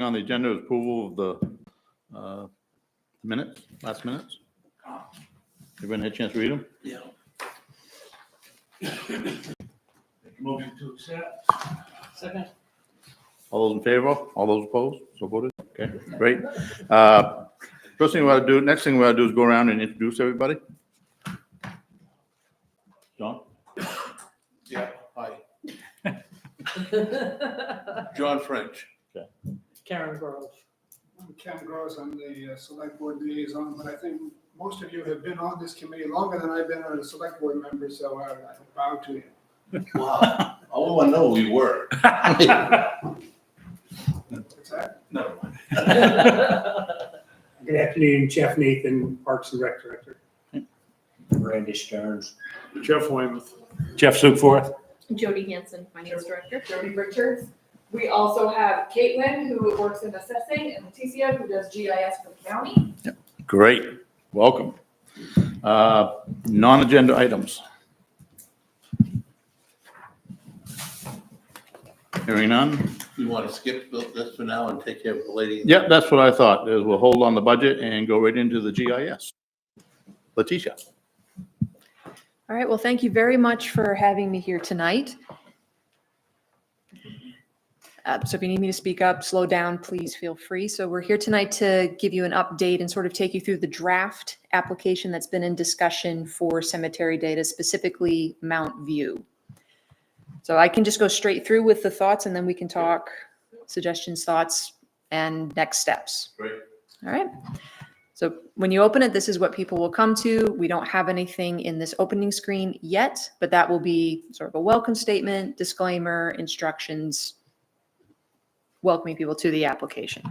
On the agenda is approval of the minutes, last minutes. Everyone had a chance to read them? Yeah. Motion to accept. Second. All those in favor? All those opposed? So voted? Okay, great. First thing we ought to do, next thing we ought to do is go around and introduce everybody. John? Yeah, hi. John French. Karen Grove. I'm Ken Gross, I'm the select board liaison, but I think most of you have been on this committee longer than I've been a select board member, so I bow to you. Wow. I want to know who you were. What's that? Never mind. Good afternoon, Jeff Nathan, Parks and Rec Director. Randy Stearns. Jeff Weymouth. Jeff Sukforth. Jody Hansen, Finance Director. Jody Richards. We also have Caitlin, who works in assessing, and Leticia, who does GIS for the county. Great, welcome. Non-agenda items. Hearing none? You want to skip this for now and take care of the lady? Yep, that's what I thought, is we'll hold on the budget and go right into the GIS. Leticia? All right, well, thank you very much for having me here tonight. So if you need me to speak up, slow down, please feel free. So we're here tonight to give you an update and sort of take you through the draft application that's been in discussion for cemetery data, specifically Mount View. So I can just go straight through with the thoughts and then we can talk suggestions, thoughts, and next steps. Great. All right. So when you open it, this is what people will come to. We don't have anything in this opening screen yet, but that will be sort of a welcome statement, disclaimer, instructions, welcoming people to the application.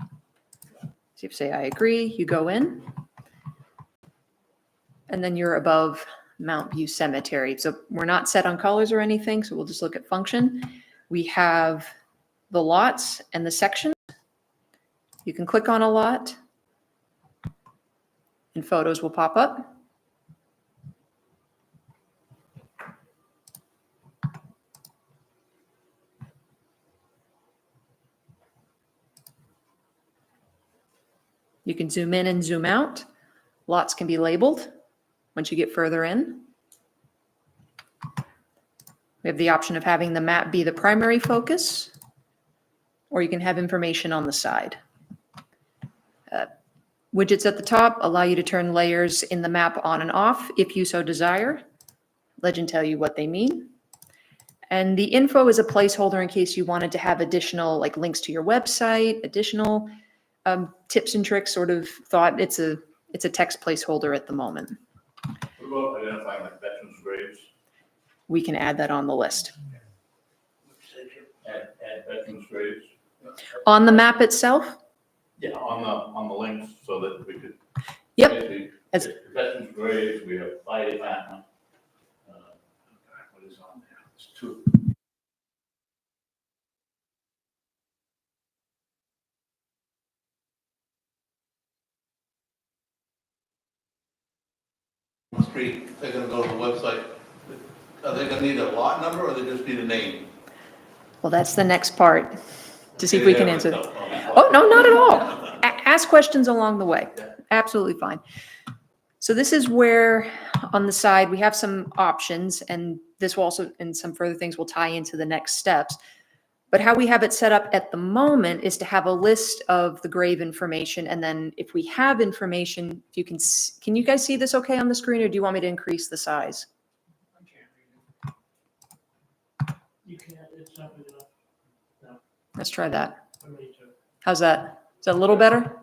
So you say, I agree, you go in. And then you're above Mount View Cemetery. So we're not set on colors or anything, so we'll just look at function. We have the lots and the sections. You can click on a lot and photos will pop up. You can zoom in and zoom out. Lots can be labeled once you get further in. We have the option of having the map be the primary focus, or you can have information on the side. Widgets at the top allow you to turn layers in the map on and off if you so desire. Legend tell you what they mean. And the info is a placeholder in case you wanted to have additional like links to your website, additional tips and tricks sort of thought. It's a text placeholder at the moment. What about identifying like veterans' graves? We can add that on the list. Add veterans' graves? On the map itself, Yeah, on the links so that we could. Yep. basically, As- Veterans' graves, we have fire department. What is on there? It's two. Street, they're gonna go to the website. Are they gonna need a lot number or they just need a name? well, that's the next part to see if we can answer. Oh, Oh, no, not at all. Ask questions along the way. Absolutely fine. So this is where on the side, we have some options and this will also, and some further things will tie into the next steps. But how we have it set up at the moment is to have a list of the grave information. And then if we have information, if you can you guys see this okay on the screen or do you want me to increase the size? You can't, it's not good enough. Let's try that. I made to. How's that? Is that a little better?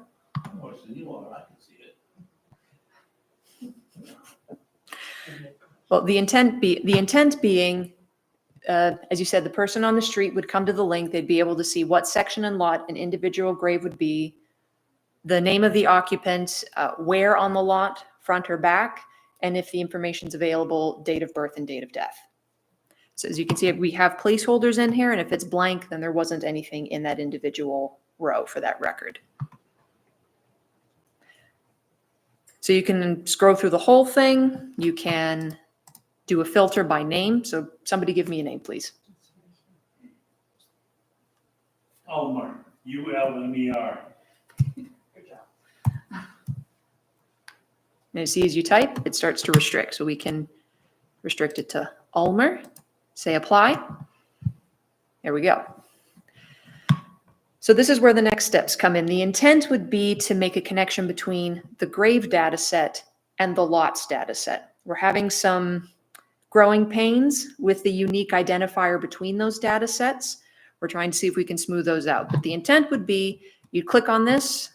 Oh, it's the new one, I can see it. Well, the intent being, as you said, the person on the street would come to the link. They'd be able to see what section and lot an individual grave would be, the name of the occupant, where on the lot, front or back, and if the information's available, date of birth and date of death. So as you can see, we have placeholders in here, and if it's blank, then there wasn't anything in that individual row for that record. So you can scroll through the whole thing. You can do a filter by name. So somebody give me a name, please. Elmer. ULMER. Good job. And you see as you type, it starts to restrict. So we can restrict it to Ulmer, say apply. There we go. So this is where the next steps come in. The intent would be to make a connection between the grave data set and the lots data set. We're having some growing pains with the unique identifier between those data sets. We're trying to see if we can smooth those out. But the intent would be you'd click on this.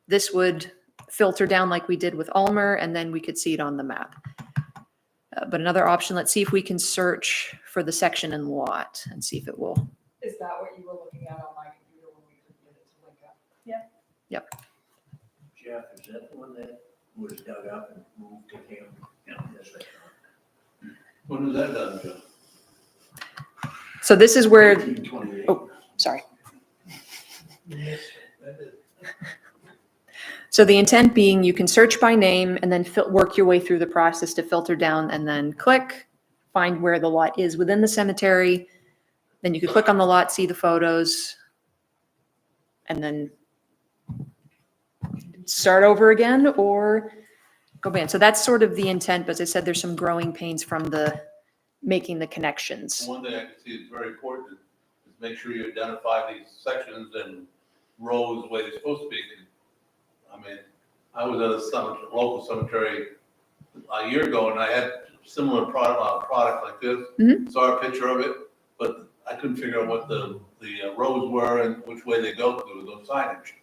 This would filter down like we did with Ulmer, and then we could see it on the map. But another option, let's see if we can search for the section and lot and see if it will. Is that what you were looking at on my computer when we couldn't get it to link up? Jeff, is that the one that was dug up and moved to him? Yeah, that's right. When was that done, Joe? So this is where, 1928. oh, sorry. So the intent being you can search by name and then work your way through the process to filter down and then click, find where the lot is within the cemetery. Then you could click on the lot, see the photos, and then start over again or go back. So that's sort of the intent, but as I said, there's some growing pains from the making the connections. One thing I can see is very important is make sure you identify these sections and rows the way they're supposed to be. I mean, I was at a local cemetery a year ago and I had similar product like this. Mhm. Saw a picture of it, but I couldn't figure out what the rows were and which way they go through those signage.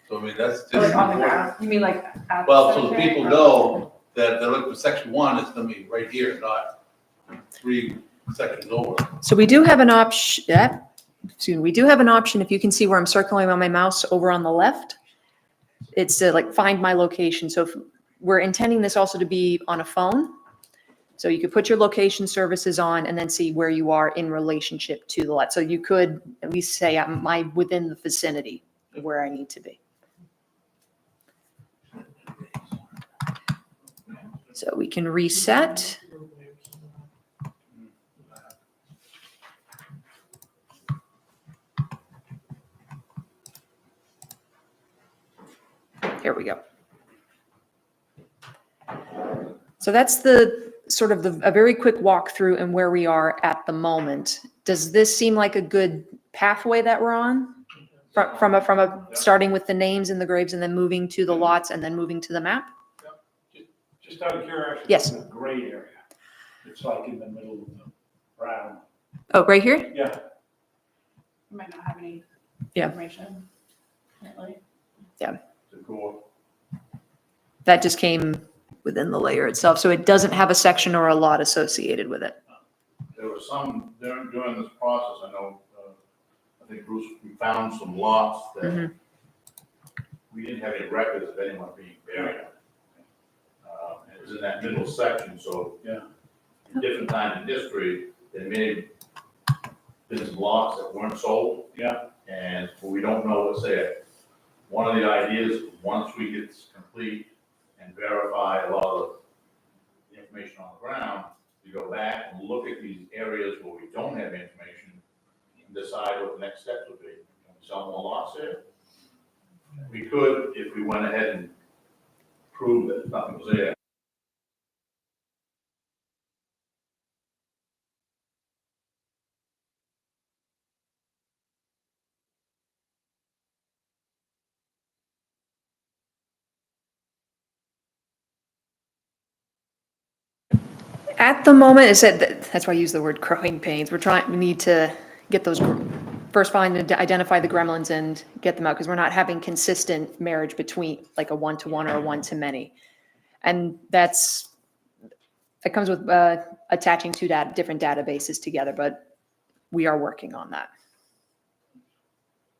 So I mean, that's just Like on the important. ground, you mean like at the Well, so the cemetery? people know that they're looking for section 1, it's gonna be right here, not 3 sections over. So we do have an option, we do have an option, if you can see where I'm circling on my mouse over on the left. It's to like find my location. So if we're intending this also to be on a phone. So you could put your location services on and then see where you are in relationship to the lot. So you could at least say, am I within the vicinity of where I need to be? So we can reset. Here we go. So that's the sort of a very quick walkthrough and where we are at the moment. Does this seem like a good pathway that we're on? From a starting with the names and the graves and then moving to the lots and then moving to the map? Just out of curiosity. Yes. The gray area. It's like in the middle of the brown. Oh, right here? Yeah. You might not have any Yeah. information. Apparently. The gore. That just came within the layer itself. So it doesn't have a section or a lot associated with it. There was some, during this process, I know, I think Bruce, we found some lots that Mhm. we didn't have any records of anyone being buried. It was in that middle section, so. Yeah. In different times in history, there may have been some lots that weren't sold. Yeah. And we don't know what's there. One of the ideas, once we get this complete and verify a lot of the information on the ground, we go back and look at these areas where we don't have information and decide what the next steps would be. Can we sell more lots there? We could, if we went ahead and proved that nothing was there. At the moment, that's why I use the word growing pains. We need to get those, first find and identify the gremlins and get them out because we're not having consistent marriage between like a one-to-one or a one-to-many. And that comes with attaching two different databases together, but we are working on that.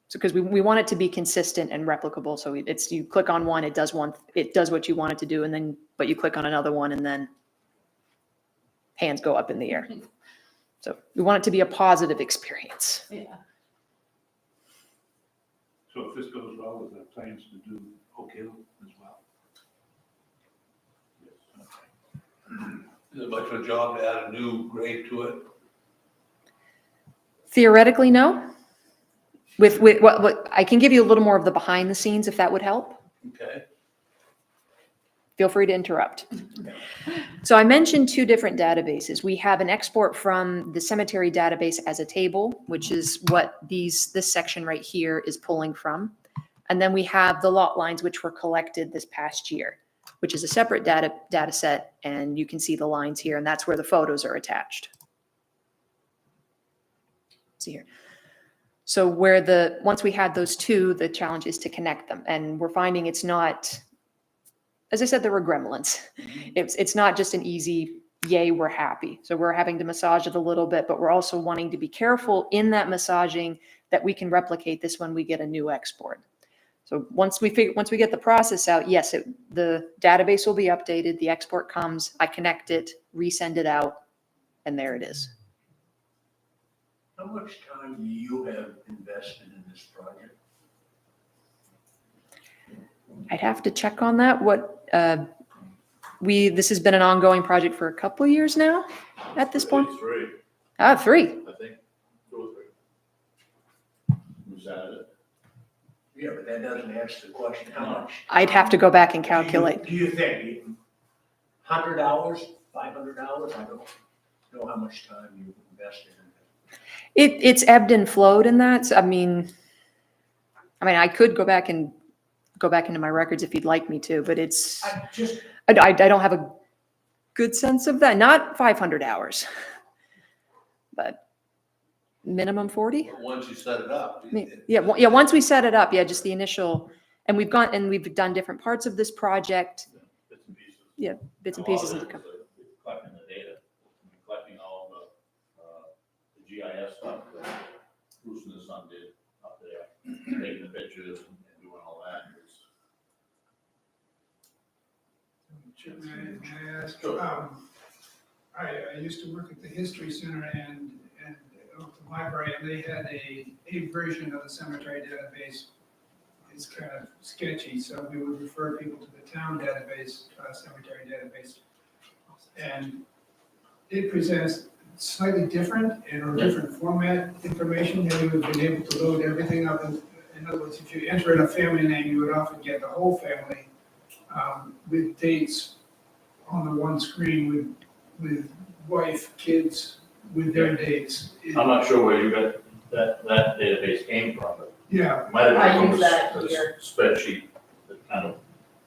So because we want it to be consistent and replicable. So you click on one, it does what you want it to do, and then but you click on another one and then hands go up in the air. So we want it to be a positive experience. Yeah. So if this goes well, is there plans to do Oak Hill as well? Is it much of a job to add a new grade to it? Theoretically, no. with what, I can give you a little more of the behind the scenes if that would help. Okay. Feel free to interrupt. So I mentioned two different databases. We have an export from the cemetery database as a table, which is what this section right here is pulling from. And then we have the lot lines, which were collected this past year, which is a separate data set. And you can see the lines here, and that's where the photos are attached. See here. So once we had those two, the challenge is to connect them. And we're finding it's not, as I said, there were gremlins. It's not just an easy, yay, we're happy. So we're having to massage it a little bit, but we're also wanting to be careful in that massaging that we can replicate this when we get a new export. So once we get the process out, yes, the database will be updated, the export comes, I connect it, resend it out, and there it is. How much time do you have invested in this project? I'd have to check on that. This has been an ongoing project for a couple of years now at this point. Maybe 3, 3. I think, 2 or 3. Who's that? Yeah, but that doesn't answer the question, how much? I'd have to go back and calculate. Do you think $100, $500? I don't know how much time you've invested in it. It's ebbed and flowed in that. So, I mean, I could go back into my records if you'd like me to, but I don't have a good sense of that. Not 500 hours, but minimum 40. Once you set it up. Yeah, once we set it up, just the initial, and we've done different parts of this project, Bits and pieces. Yeah, bits and A lot pieces. of it is collecting the data, collecting all the GIS stuff that Bruce and his son did up there, taking the pictures and doing all that. May I ask, Sure. I used to work at the History Center and at the library, and they had a version of the cemetery database. It's kind of sketchy, so we would refer people to the town database, cemetery database. And it presents slightly different and a different format information, and you would be able to load everything up. In other words, if you enter in a family name, you would often get the whole family with dates on the one screen with wife, kids, with their dates. I'm not sure where you got that database came from, but Yeah, it might have I been from use that a here. spreadsheet that kind of,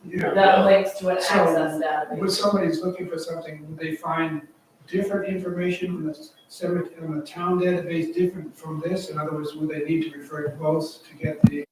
yeah. That links to an So, access database. When somebody's looking for something, would they find different information in the cemetery, in the town database different from this? In other words, would they need to refer to both to get the?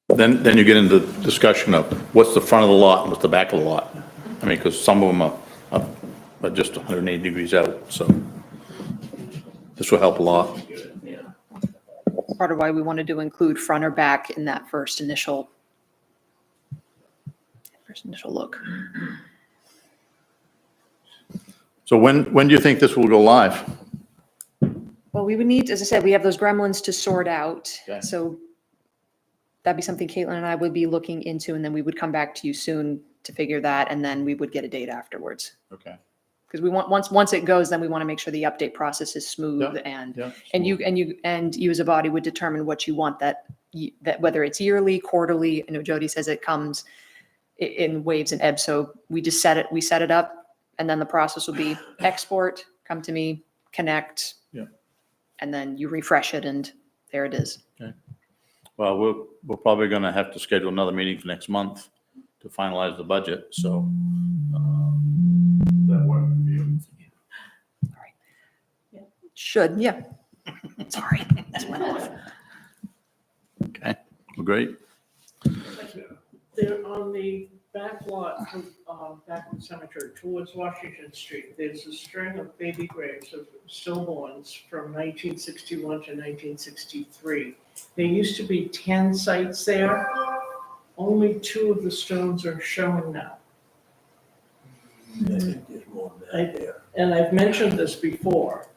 Then you get into discussion of what's the front of the lot and what's the back of the lot. I mean, because some of them are just 180 degrees out, so this will help a lot. Part of why we wanted to include front or back in that first initial look. So when do you think this will go live? Well, we would need, as I said, we have those gremlins to sort out. Okay. So that'd be something Caitlin and I would be looking into, and then we would come back to you soon to figure that, and then we would get a date afterwards. Okay. Because we want, once it goes, then we want to make sure the update process is smooth and Yeah. you as a body would determine what you want that whether it's yearly, quarterly. I know Jody says it comes in waves and ebbs. So we set it up, and then the process will be export, come to me, connect. Yeah. And then you refresh it and there it is. Well, we're probably gonna have to schedule another meeting for next month to finalize the budget, so. That work for you? Should, yeah. Sorry, just went off. Okay, well, great. There on the back lot, back in the cemetery towards Washington Street, there's a string of baby graves of stillborns from 1961 to 1963. There used to be 10 sites there. Only 2 of the stones are showing now. I think there's more than that there. And I've mentioned this before,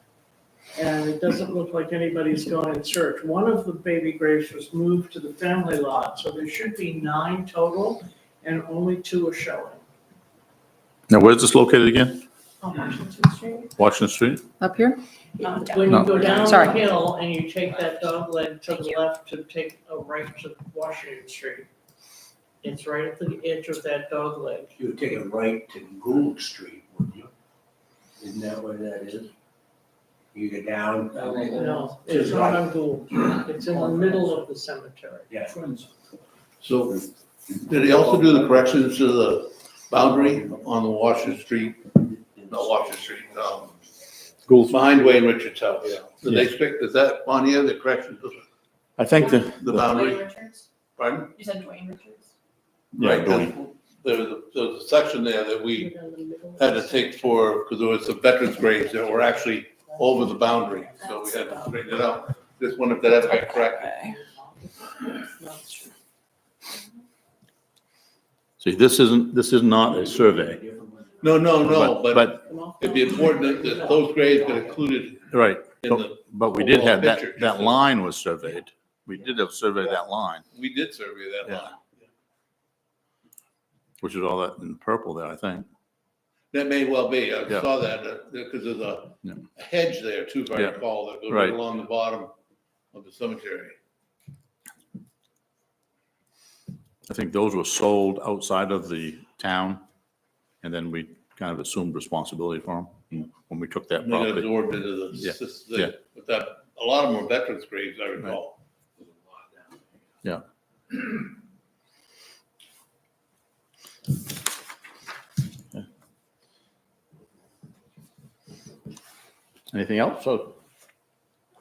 and it doesn't look like anybody's gone in search. One of the baby graves was moved to the family lot, so there should be 9 total, and only 2 are showing. Now, where's this located again? On Washington Street. Washington Street? Up here? When you go down the Sorry. hill and you take that dog leg to the left to take a right to Washington Street, it's right at the edge of that dog leg. You would take a right to Gould Street, wouldn't you? Isn't that where that is? You go down. No, it's not on Gould. It's in the middle of the cemetery. Yeah. So did he also do the corrections to the boundary on the Washington Street, not Washington Street, behind Wayne Richards' house? Did they expect, is that on here, the corrections to I think the, the boundary? Dwayne Richards? Pardon? You said Dwayne Richards? yeah, Right, Dwayne. there was a section there that we Right in the middle of had the to take for, because there was some veterans graves that were actually over the boundary, so we had to straighten it out. Just wonder if that ever got corrected. See, this is not a survey. No, but But, it'd be important that those graves get included right, in the, but we did have Picture. that line was surveyed. We did have surveyed that line, we did survey that Yeah. line. which is all that in purple there, I think. That may well be, I Yeah. saw that, because there's a Yeah. hedge there too, if I Yeah. recall, that goes Right. right along the bottom of the cemetery. I think those were sold outside of the town, and then we kind of assumed responsibility for them when we took that And they got property. absorbed into the, Yeah. the, but that, a lot of them were veterans graves, I recall. Yeah. Anything else? So,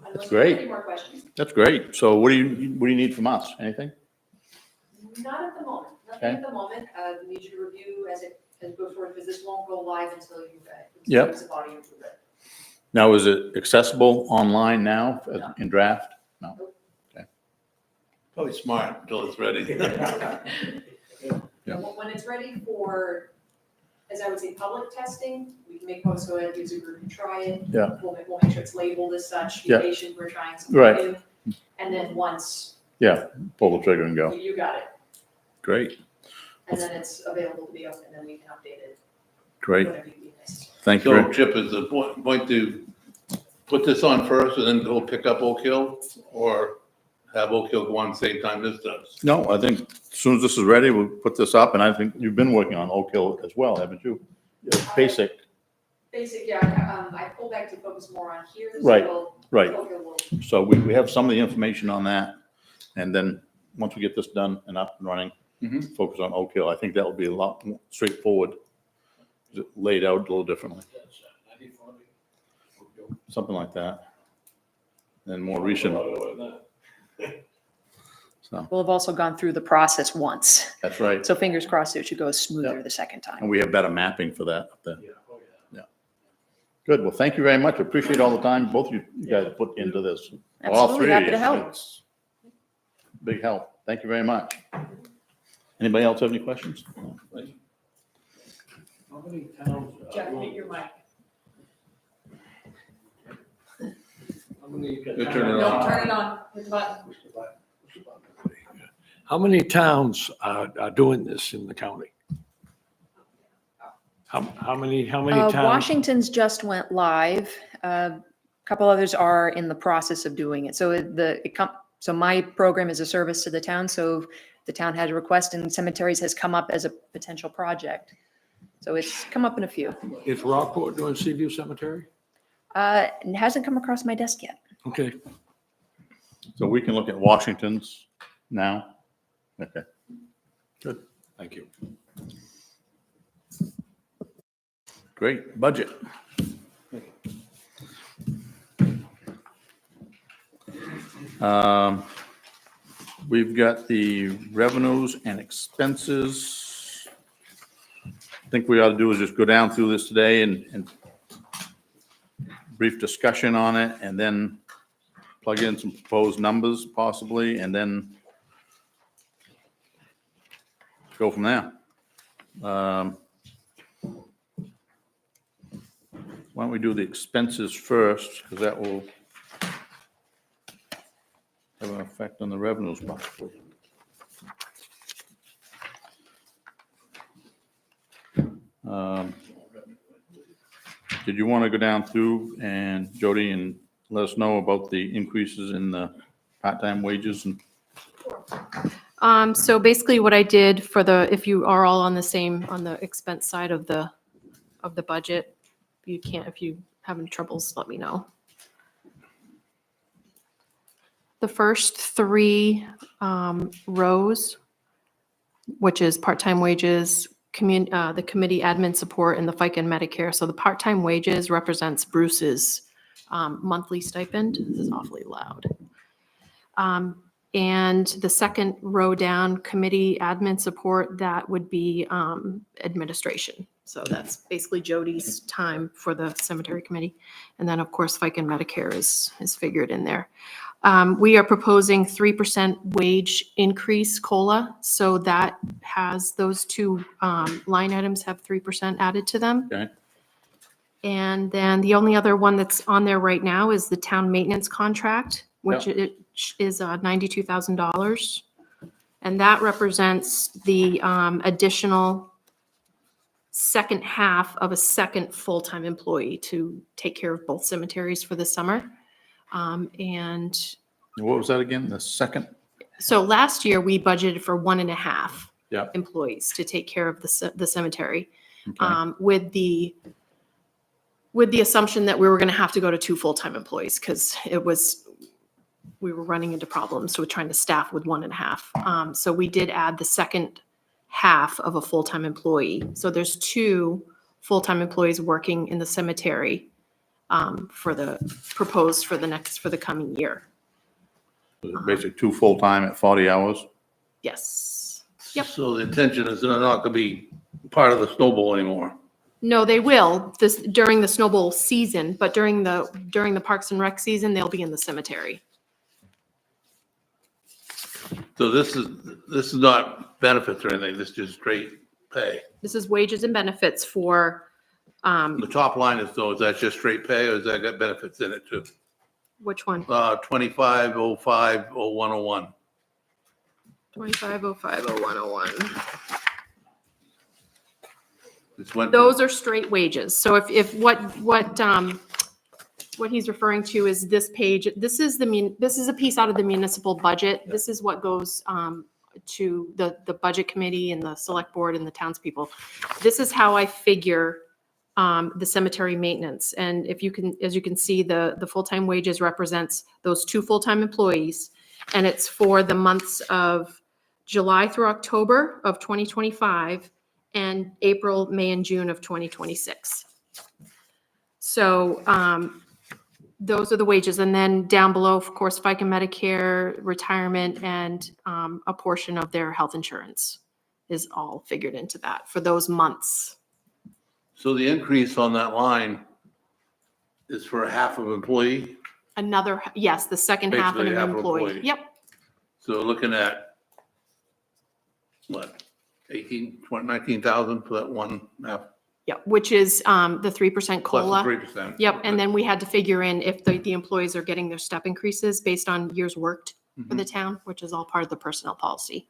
Unless great. you have any more questions? that's great. So what do you need from us? Anything? Not at the moment, nothing at the moment. We need you to review as it goes forward, because this won't go live until you've Yep. as a body approve it. Now, is it accessible online now in draft? Probably smart until it's ready. Yeah. When it's ready for, as I would say, public testing, we can make posts, go ahead, use a group and try it. Yeah. We'll make sure it's labeled as such, be Yeah. patient, we're trying something Right. new. And then once, Yeah, pull the trigger and go. you got it, Great, and then it's available to be up, and then we can update it, great. whatever you miss. Thank you. So Chip, is the point to put this on first and then go pick up Oak Hill, or have Oak Hill go on the same time this does? No, I think as soon as this is ready, we'll put this up, and I think you've been working on Oak Hill as well, haven't you? Basic, Basic, yeah, I pulled back to focus more on here. so Right, we'll- right. okay, we'll- So we have some of the information on that, and then, once we get this done and up and running, Mhm. focus on Oak Hill, I think that will be a lot more straightforward, laid out a little differently, something like that. And more recent, so, We'll have also gone through the process once. that's right. So fingers crossed it should go smoother the second time. And we have better mapping for that up there. Yeah. Good, well, thank you very much, appreciate all the time both you guys put into this. All Absolutely, three of happy you. to help. It's Big help, thank you very much. Anybody else have any questions? How many towns? Jeff, hit your mic. You can You turn it No, on. turn it on, hit the button. How many towns are doing this in the county? How many towns? Washington's just went live. A couple others are in the process of doing it. So so my program is a service to the town. So the town had a request and cemeteries has come up as a potential project. So it's come up in a few. Is Rockport doing Seaview Cemetery? It hasn't come across my desk yet. Okay. So we can look at Washington's now? Okay. Good. Thank you. Great. Budget. We've got the revenues and expenses. I think we ought to do is just go down through this today and brief discussion on it, and then plug in some proposed numbers possibly, and then go from there. Why don't we do the expenses first, because that will have an effect on the revenues possibly. Did you want to go down through and Jody and let us know about the increases in the part-time wages and? So basically what I did for if you are all on the expense side of the budget, if you have any troubles, let me know. The first three rows, which is part-time wages, the committee admin support, and the FICA and Medicare. So the part-time wages represents Bruce's monthly stipend. This is awfully loud. And the second row down, committee admin support, that would be administration. So that's basically Jody's time for the cemetery committee. And then, of course, FICA and Medicare is figured in there. We are proposing 3% wage increase COLA. So that has those two line items have 3% added to them. Okay. And then the only other one that's on there right now is the town maintenance contract, which it is $92,000. And that represents the additional second half of a second full-time employee to take care of both cemeteries for the summer. And What was that again? The second? so last year we budgeted for 1.5 Yeah. employees to take care of the cemetery, Okay. with the assumption that we were going to have to go to 2 full-time employees because we were running into problems with trying to staff with 1.5. So we did add the second half of a full-time employee. So there's 2 full-time employees working in the cemetery proposed for the coming year. Basically 2 full-time at 40 hours? Yes. Yep. So the intention is they're not gonna be part of the snowball anymore. No, they will during the snowball season, but during the Parks and Rec season, they'll be in the cemetery. So this is not benefits or anything, this is just straight pay. This is wages and benefits for, The top line is though, is that just straight pay or has that got benefits in it too? which one? 25050101. 25050101. This went. Those are straight wages. So if what he's referring to is this page, this is a piece out of the municipal budget. This is what goes to the budget committee and the select board and the townspeople. This is how I figure the cemetery maintenance. And as you can see, the full-time wages represents those 2 full-time employees. And it's for the months of July through October of 2025 and April, May, and June of 2026. So those are the wages. And then down below, of course, FICA, Medicare, retirement, and a portion of their health insurance is all figured into that for those months. So the increase on that line is for a half of employee? Yes, the second half of Basically an half of employee. employee. Yep, So looking at, what, 19,000 for that one half? Yep, which is the 3% plus COLA. 3%. Yep, and then we had to figure in if the employees are getting their step increases based on years worked for the town, which is all part of the personnel policy.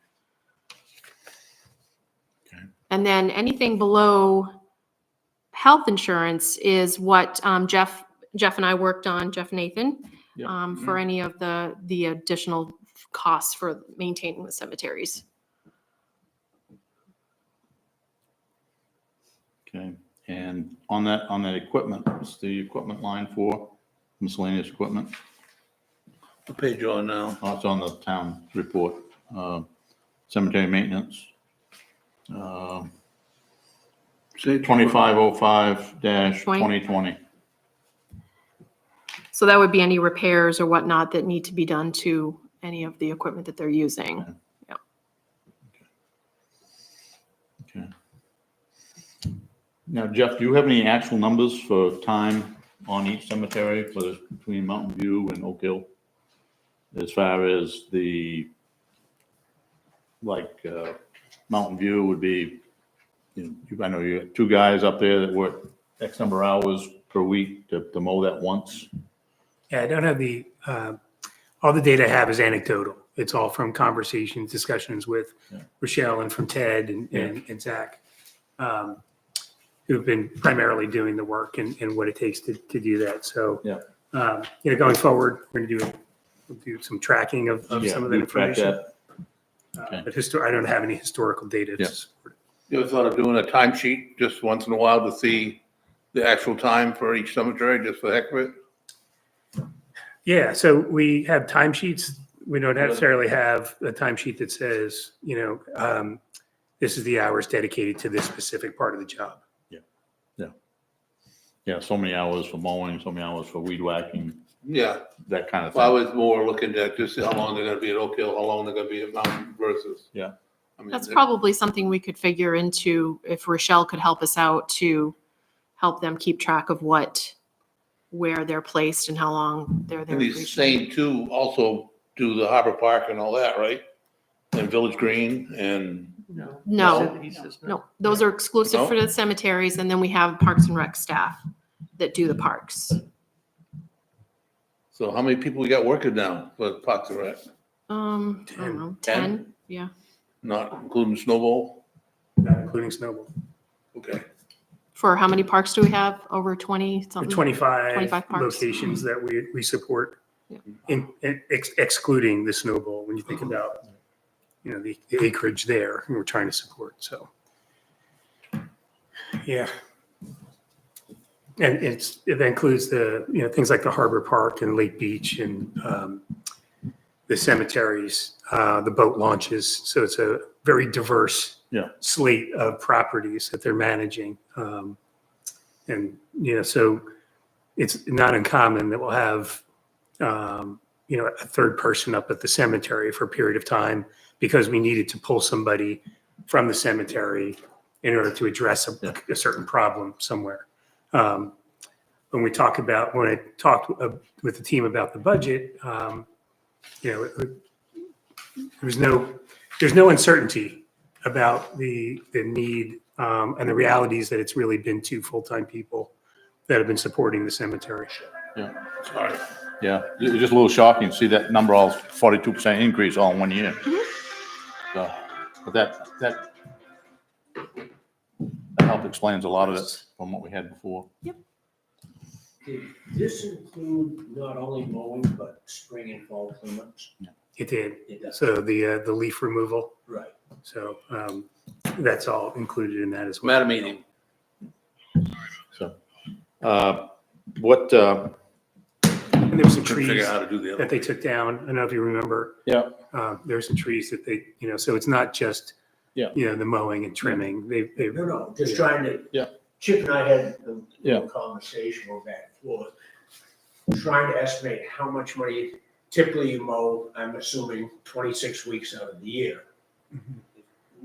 Okay. And then anything below health insurance is what Jeff and I worked on, Jeff Nathan, Yep. for any of the additional costs for maintaining the cemeteries. Okay, and on that equipment, what's the equipment line for miscellaneous equipment? What page you on now? Oh, it's on the town report, cemetery maintenance. Say 2505-2020. So that would be any repairs or whatnot that need to be done to any of the equipment that they're using. Okay. Now, Jeff, do you have any actual numbers for time on each cemetery between Mountain View and Oak Hill? As far as Mountain View would be, I know you got 2 guys up there that work X number of hours per week to mow that once. Yeah, I don't have all the data I have is anecdotal. It's all from conversations, discussions with Yeah. Rochelle and from Ted and Zach, who've been primarily doing the work and what it takes to do that. So, Yeah. Going forward, we're going to do some tracking of some of the you track information. that. Okay. But I don't have any historical data to Yeah. support it. You ever thought of doing a timesheet just once in a while to see the actual time for each cemetery, just for the heck of it? Yeah, so we have timesheets. We don't necessarily have a timesheet that says, this is the hours dedicated to this specific part of the job. Yeah, so many hours for mowing, so many hours for weed whacking, Yeah, that kind of well, I thing. was more looking at just how long they're gonna be at Oak Hill, how long they're gonna be at Mountain versus. Yeah. I mean, That's probably something we could figure into if Rochelle could help us out to help them keep track of where they're placed and how long they're there. And these same 2 also do the Harbor Park and all that, right? And Village Green and, No, He says no, those are exclusive for the cemeteries, and then we have Parks and Rec staff that do the parks. so how many people we got working now for Parks and Rec? I don't know, 10? 10, yeah. Not including Snowball? Not including Snowball. Okay. For how many parks do we have? Over 20 The something? 25 25 parks. locations that we support, Yeah. excluding the Snowball, when you think about, the acreage there, we're trying to support, so. Yeah. And it includes things like the Harbor Park and Lake Beach and the cemeteries, the boat launches. So it's a very diverse slate of properties that they're managing. So it's not uncommon that we'll have, a third person up at the cemetery for a period of time because we needed to pull somebody from the cemetery in order to address a certain problem somewhere. When I talked with the team about the budget, there's no uncertainty about the need and the realities that it's really been 2 full-time people that have been supporting the cemetery. Sorry. Yeah, it's just a little shocking to see that number, all 42% increase all in 1 year. So, but that help explains a lot of it from what we had before. Did this include not only mowing, but spring and fall cleanups? It did. It does. So the leaf removal. Right. So that's all included in that as well. Madam Meeting. So, what, And there were some Couldn't figure trees out how to do the other. that they took down. I don't know if you remember. yeah, There were some trees that they, so it's not just, Yeah. the mowing and trimming. They No, just trying to. Yeah. Chip and I had a Yeah. little conversation, we're back and forth, trying to estimate how much money typically you mow, I'm assuming 26 weeks out of the year.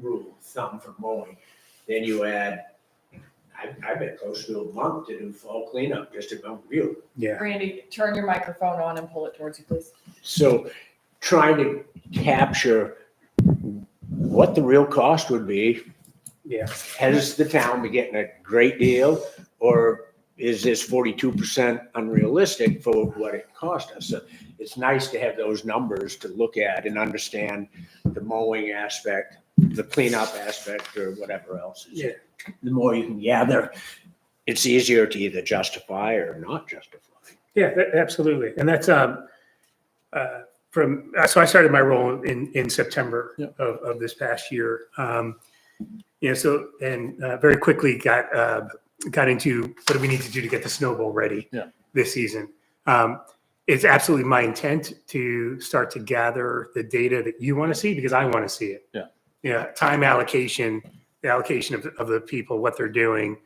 Rule of thumb for mowing. Then you add, I've been close to a month to do fall cleanup just at Mountain View. Yeah. Randy, turn your microphone on and pull it towards you, please. So trying to capture what the real cost would be Yeah. Has the town been getting a great deal, or is this 42% unrealistic for what it cost us? So it's nice to have those numbers to look at and understand the mowing aspect, the cleanup aspect, or whatever else. Yeah. The more you can gather, it's easier to either justify or not justify. Yeah, absolutely. And that's so I started my role in September of this past year. So very quickly got into what do we need to do to get the snowball ready this season. It's absolutely my intent to start to gather the data that you want to see because I want to see it. Time allocation, the allocation of the people, what they're doing,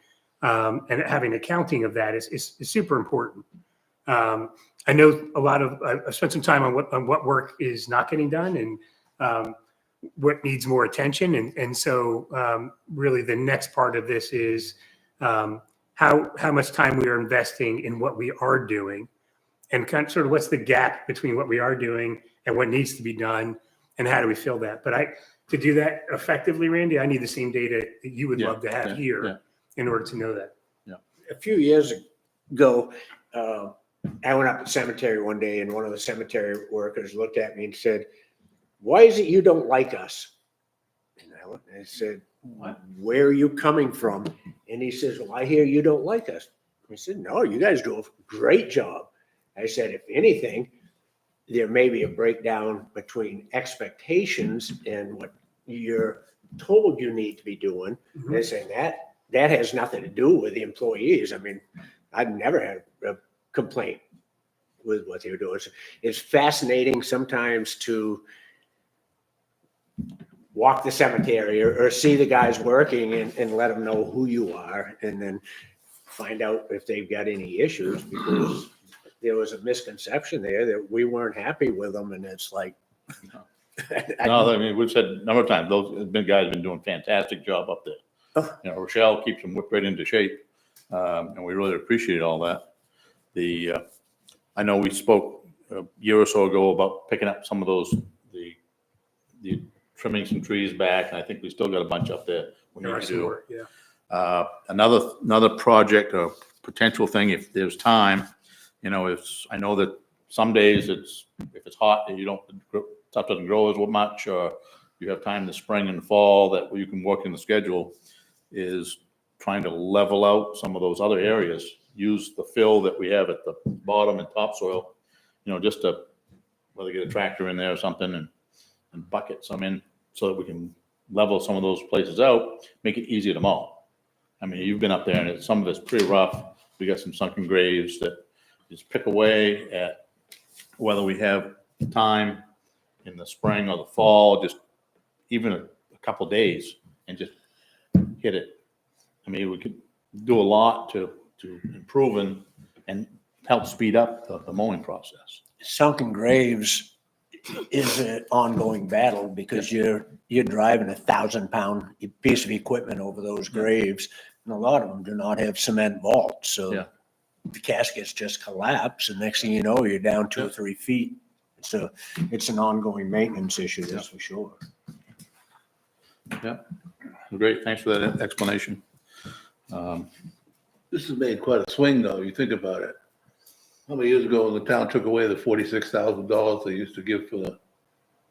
and having accounting of that is super important. I know I've spent some time on what work is not getting done and what needs more attention. And so really the next part of this is how much time we are investing in what we are doing and kind of sort of what's the gap between what we are doing and what needs to be done and how do we fill that. But to do that effectively, Randy, I need the same data that you would love to have here in order to know that. A few years ago, I went up to the cemetery one day and one of the cemetery workers looked at me and said, "Why is it you don't like us?" And I said, "Where are you coming from?" And he says, "Well, I hear you don't like us." I said, "No, you guys do a great job." I said, "If anything, there may be a breakdown between expectations and what you're told you need to be doing." Mhm. And they're saying that has nothing to do with the employees. I mean, I've never had a complaint with what they're doing. It's fascinating sometimes to walk the cemetery or see the guys working and let them know who you are and then find out if they've got any issues because there was a misconception there that we weren't happy with them and it's like. No, I mean, we've said a number of times, those guys have been doing a fantastic job up there. Rochelle keeps them whipped right into shape. And we really appreciate all that. I know we spoke a year or so ago about picking up some of those, the trimming some trees back, and I think we still got a bunch up there we There need are to some do. more, yeah. Another project or potential thing, if there's time, I know that some days if it's hot, stuff doesn't grow as much, or you have time in the spring and fall that you can work in the schedule, is trying to level out some of those other areas, use the fill that we have at the bottom and topsoil, just to whether get a tractor in there or something and bucket some in so that we can level some of those places out, make it easier to mow. I mean, you've been up there and some of it's pretty rough. We got some sunken graves that just pick away at whether we have time in the spring or the fall, just even a couple days and just hit it. I mean, we could do a lot to improve and help speed up the mowing process. Sunken graves is an ongoing battle because you're driving 1,000-pound piece of equipment over those graves, and a lot of them do not have cement vaults, so the caskets just collapse, and next thing you know, you're down 2 or 3 feet. So it's an ongoing maintenance issue, that's for sure. Yeah, great. Thanks for that explanation. This has made quite a swing, though. You think about it. How many years ago when the town took away the $46,000 they used to give for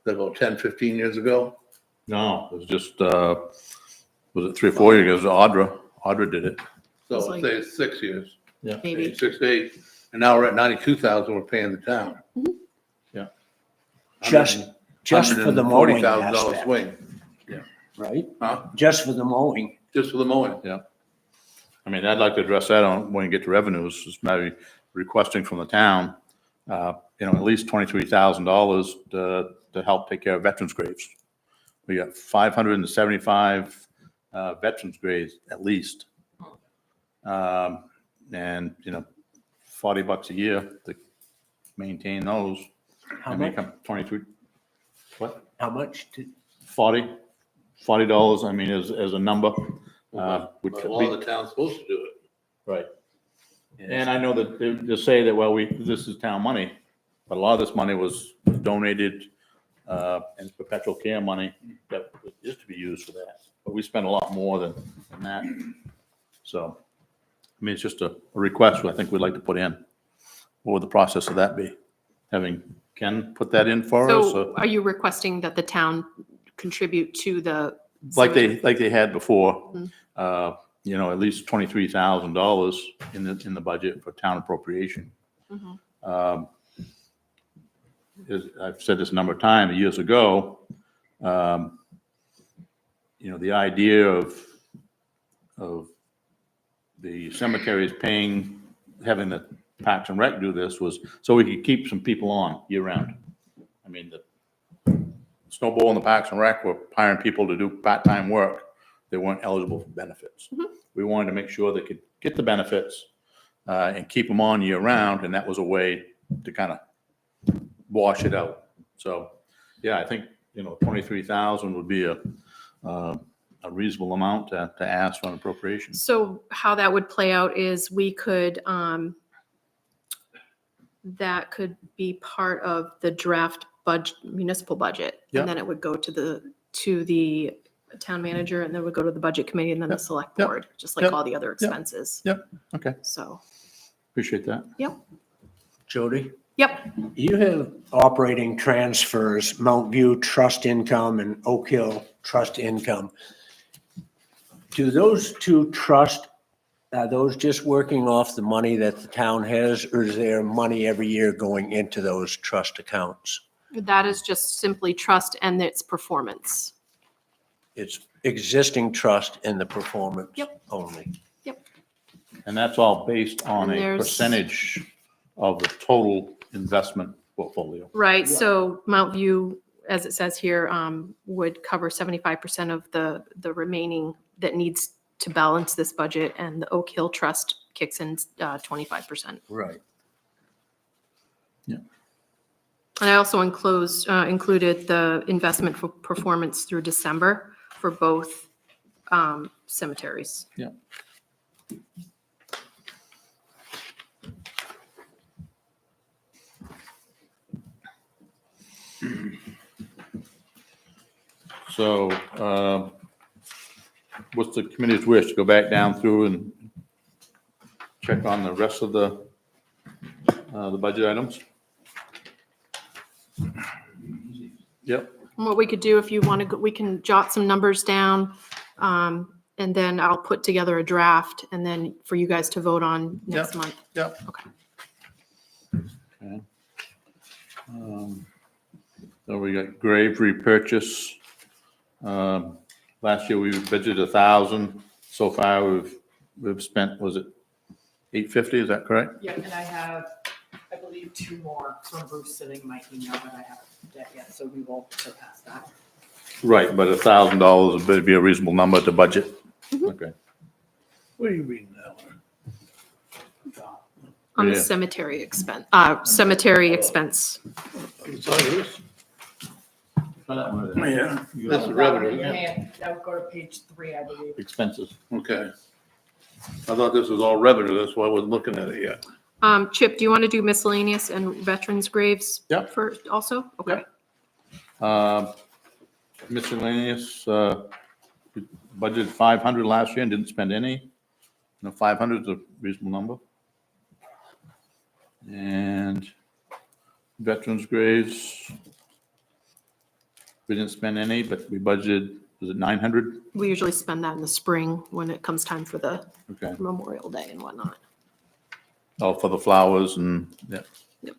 about 10, 15 years ago? No, it was just, was it 3 or 4 years ago? Audra did it. So It's I'd like- say it's 6 years, Maybe. 6 to 8. And now we're at 92,000 we're paying the town. Yeah. Just for the mowing $140,000 aspect, swing, right? huh? Just for the mowing. Just for the mowing. I mean, I'd like to address that when you get to revenues, is maybe requesting from the town, at least $23,000 to help take care of veterans' graves. We got 575 veterans' graves at least. And, $40 a year to maintain those. How And make much? up 23, what? How much? $40, I mean, as a number. Would But a lot of the town's supposed to do it. Right. And I know that they say that, well, this is town money, but a lot of this money was donated, and perpetual care money that is to be used for that. but we spend a lot more than that. So, I mean, it's just a request I think we'd like to put in. What would the process of that be? Having Ken put that in for us? So are you requesting that the town contribute to the? Like they had before, Mhm. At least $23,000 in the budget for town appropriation. Mhm. I've said this a number of times, years ago, the idea of the cemeteries having the Parks and Rec do this was so we could keep some people on year round. I mean, the Snowball and the Parks and Rec were hiring people to do part-time work. They weren't eligible for benefits. Mhm. We wanted to make sure they could get the benefits and keep them on year round, and that was a way to kind of wash it out. So, yeah, I think, 23,000 would be a reasonable amount to ask for an appropriation. So how that would play out is we could, that could be part of the draft municipal budget. Yeah. And then it would go to the town manager, and then it would go to the budget committee, and then the select Yep. board, just like Yep. all the other expenses. Yep. Okay. So, Appreciate that. Jody, yep. you have operating transfers, Mount View trust income and Oak Hill trust income. Do those two are those just working off the money that the town has, or is there money every year going into those trust accounts? That is just simply trust and its performance. It's existing trust in the performance Yep. only. And that's all based on And a there's- percentage of the total investment portfolio. Right, so Mount View, as it says here, would cover 75% of the remaining that needs to balance this budget, and the Oak Hill Trust kicks in 25%. Right. And I also included the investment for performance through December for both cemeteries. Yeah. So, what's the committee's wish? Go back down through and check on the rest of the budget items? Yep. And what we could do, if you want to, we can jot some numbers down, and then I'll put together a draft, and then for you guys to vote on next month. Yep. Okay. Okay. Then we got grave repurchase. Last year we budgeted 1,000. So far we've spent, was it 850? Is that correct? Yeah, and I have, I believe, 2 more from Bruce sitting in my email, but I haven't done yet, so we won't surpass that. Right, but $1,000 would be a reasonable number to budget. Okay. What are you reading now? On the Yeah. cemetery expense. It's all yours. Yeah. That's the That one in revenue. your hand, that would go to page 3, I believe. Expenses. Okay. I thought this was all revenue. That's why I wasn't looking at it yet. Chip, do you want to do miscellaneous and veterans graves? Yep. First also? Okay. Miscellaneous, we budgeted 500 last year and didn't spend any. 500 is a reasonable number. And veterans graves, we didn't spend any, but we budgeted, was it 900? We usually spend that in the spring when it comes time for the Okay. Memorial Day and whatnot. Oh, for the flowers and, yeah. Yep.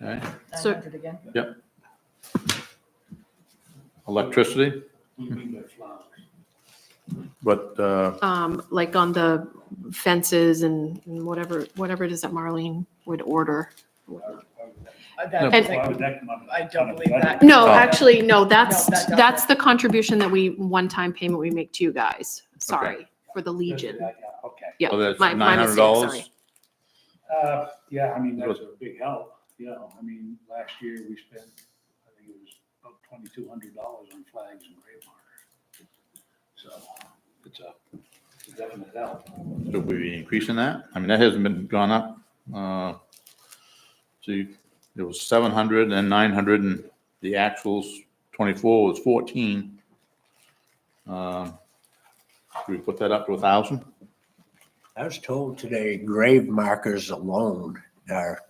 Okay, So- 900 again? electricity, but, Like on the fences and whatever it is that Marlene would order. That- I don't believe that. No, Oh. actually, no, that's, No, that doesn't. that's the contribution that one-time payment we make to you guys. Sorry, for the Legion. Okay. Yeah, oh, that's my mistake, $900? sorry. Yeah, I mean, that's a big help, I mean, last year we spent, I think it was about $2,200 on flags and grave markers. So it's a definite help. Should we be increasing that? I mean, that hasn't been gone up. See, it was 700 and 900 and the actuals 24 was 14. Should we put that up to 1,000? I was told today grave markers alone are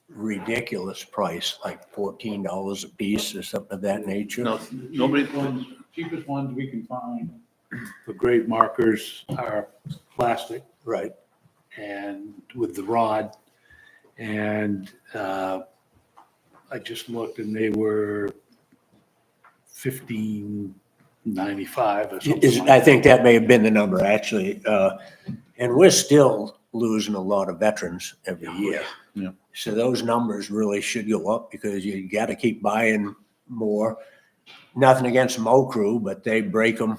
ridiculous price, like $14 a piece or something of that nature. No, nobody, Cheapest ones we can find for grave markers are plastic Right. and with the rod. And I just looked and they were $15.95 or something like I think that may have been the number, actually. And we're still losing a lot of veterans every year. Yeah. So those numbers really should go up because you got to keep buying more. Nothing against Mow Crew, but they break them.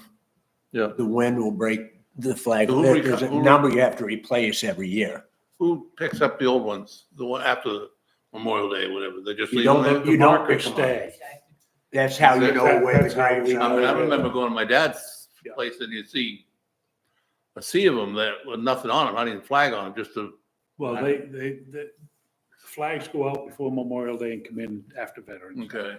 Yeah. The wind will break the flag. Who There's a who- number you have to replace every year. who picks up the old ones, the one after Memorial Day, whatever, they just You leave don't them look- there? you don't markers pick 'em up. stay. That's how you know where the That's how graves we are. I mean, I remember going to my dad's Yeah. place and you'd see a sea of them that with nothing on them, not even a flag on them, just to, Well, the flags go out before Memorial Day and come in after Veterans. okay,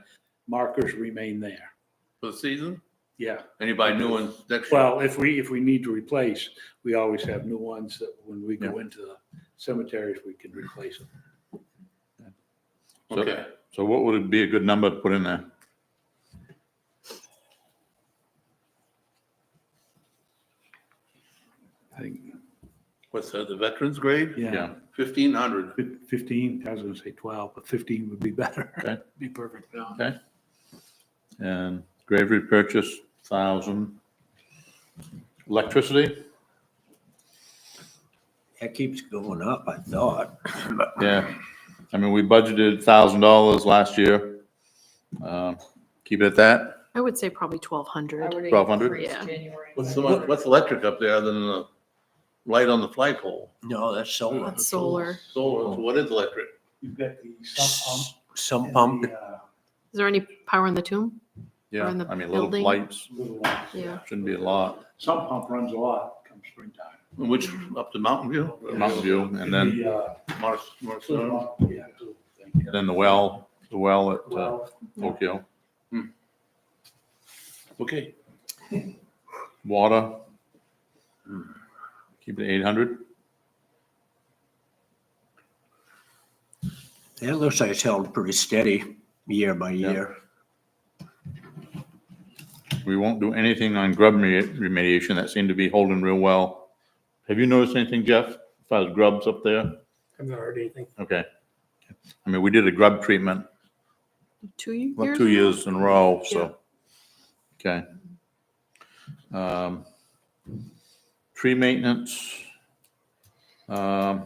Markers remain there. for the season, Yeah. and you buy new ones next year. Well, if we need to replace, we always have new ones that when we go into the cemeteries, we can replace them. So- Okay, So what would be a good number to put in there? I think, what's that, the veterans grave? yeah, 1,500. 15, I was gonna say 12, but 15 would be better. Okay. Be perfect. Okay. And grave repurchase, 1,000. Electricity? That keeps going up, I thought. Yeah. I mean, we budgeted $1,000 last year. Keep it at that, I would say probably 1,200. 1,200? Yeah. What's electric up there other than the light on the flagpole? No, that's solar. That's solar. Solar, so what is electric? You've got the sump Some pump. pump. and the, Is there any power in the tomb? Yeah, in the I mean, little building? lights, little ones. Yeah. shouldn't be a lot. Sump pump runs a lot come springtime. Which, up to Mountain View? Mountain View, and then, The, Marcellus? yeah, too. Thank you. and then the well at Well, Oak Hill. Okay. Water. Keep it 800. It looks like it's held pretty steady year by year. We won't do anything on grub remediation. That seemed to be holding real well. Have you noticed anything, Jeff, as far as grubs up there? I've not heard anything. Okay. I mean, we did a grub treatment 2 years? about 2 years in a row, so. Okay. Tree maintenance. I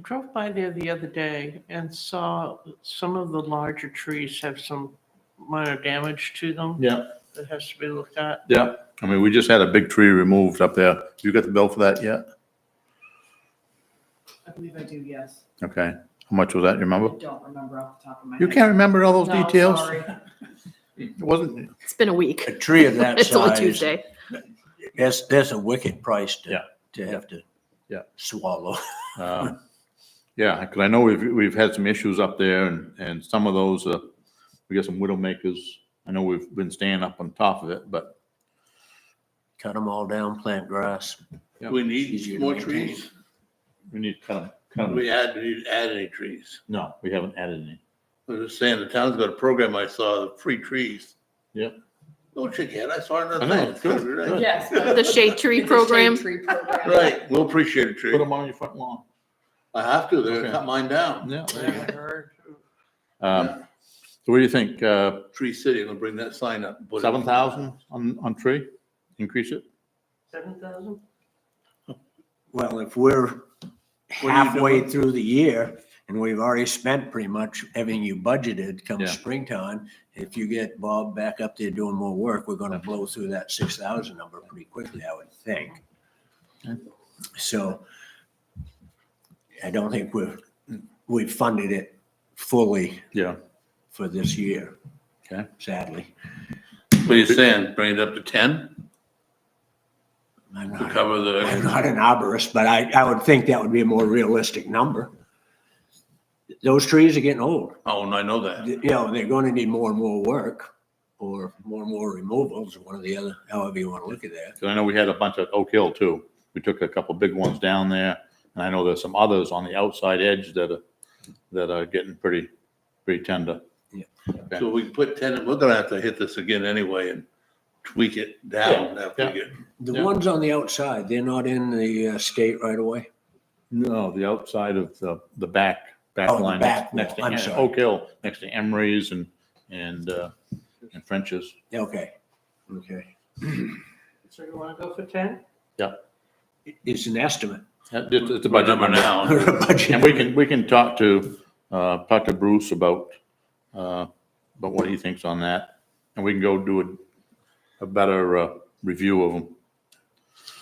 drove by there the other day and saw some of the larger trees have some minor damage to them Yeah. that has to be looked at. Yeah. I mean, we just had a big tree removed up there. You got the bill for that yet? I believe I do, yes. Okay. How much was that? You remember? Don't remember off the top of my head. You can't remember all those No, details? sorry. It wasn't, It's been a week. A tree of that It's only size, Tuesday. that's a wicked price Yeah. to have to Yeah. swallow. yeah, because I know we've had some issues up there and some of those, we got some widowmakers. I know we've been staying up on top of it, but Cut them all down, plant grass. Yeah. We Easier need to more maintain. trees. we need Do we need to add any trees? no, we haven't added any. I was just saying, the town's got a program I saw, the free trees. Yep. Don't shake your head, I saw it on I the know, thing. it's good, Right. good. Yes. The shade tree The shade program. tree program. Right, we'll appreciate a Put tree. them on your front lawn. I have to, they're gonna Okay. cut mine down. Yeah. I haven't heard. So what do you think? Tree City, I'm gonna bring that sign up. and put it- 7,000 on tree? Increase it? 7,000? Well, if we're halfway through the year and we've already spent pretty much everything you budgeted come Yeah. springtime, if you get Bob back up there doing more work, we're gonna blow through that 6,000 number pretty quickly, I would think. Okay. So I don't think we've funded it fully Yeah. for this year. Okay. Sadly. What are you saying, bring it up to 10 I'm to not, cover I'm the, not an arborist, but I would think that would be a more realistic number. Those trees are getting old. oh, and I know that. You know, they're gonna need more and more work. or more removals, one or the other, however you want to look at that. 'Cause I know we had a bunch at Oak Hill too. We took a couple big ones down there, and I know there's some others on the outside edge that are getting pretty tender. So we put 10, we're gonna have to hit this again anyway and tweak it down after we get. The Yeah. ones on the outside, they're not in the state right away? No, the outside of the back Oh, the line, back next to wall. I'm sorry. Oak Hill, next to Emery's and French's. Okay. So you wanna go for 10? It's an estimate. It's a budget Number now. now. And we can talk to Bruce about what he thinks on that. And we can go do a better review of them.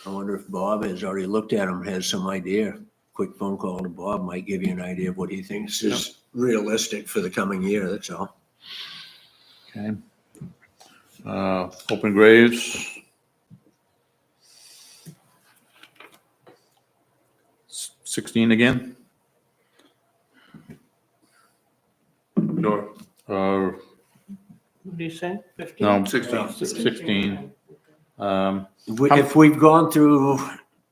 I wonder if Bob has already looked at them, has some idea. Quick phone call to Bob might give you an idea of what he thinks is realistic for the coming year, that's all. Okay. Open graves. 16 again? Sure. Or, What do you say, 15? no, 16. 16. If we've gone through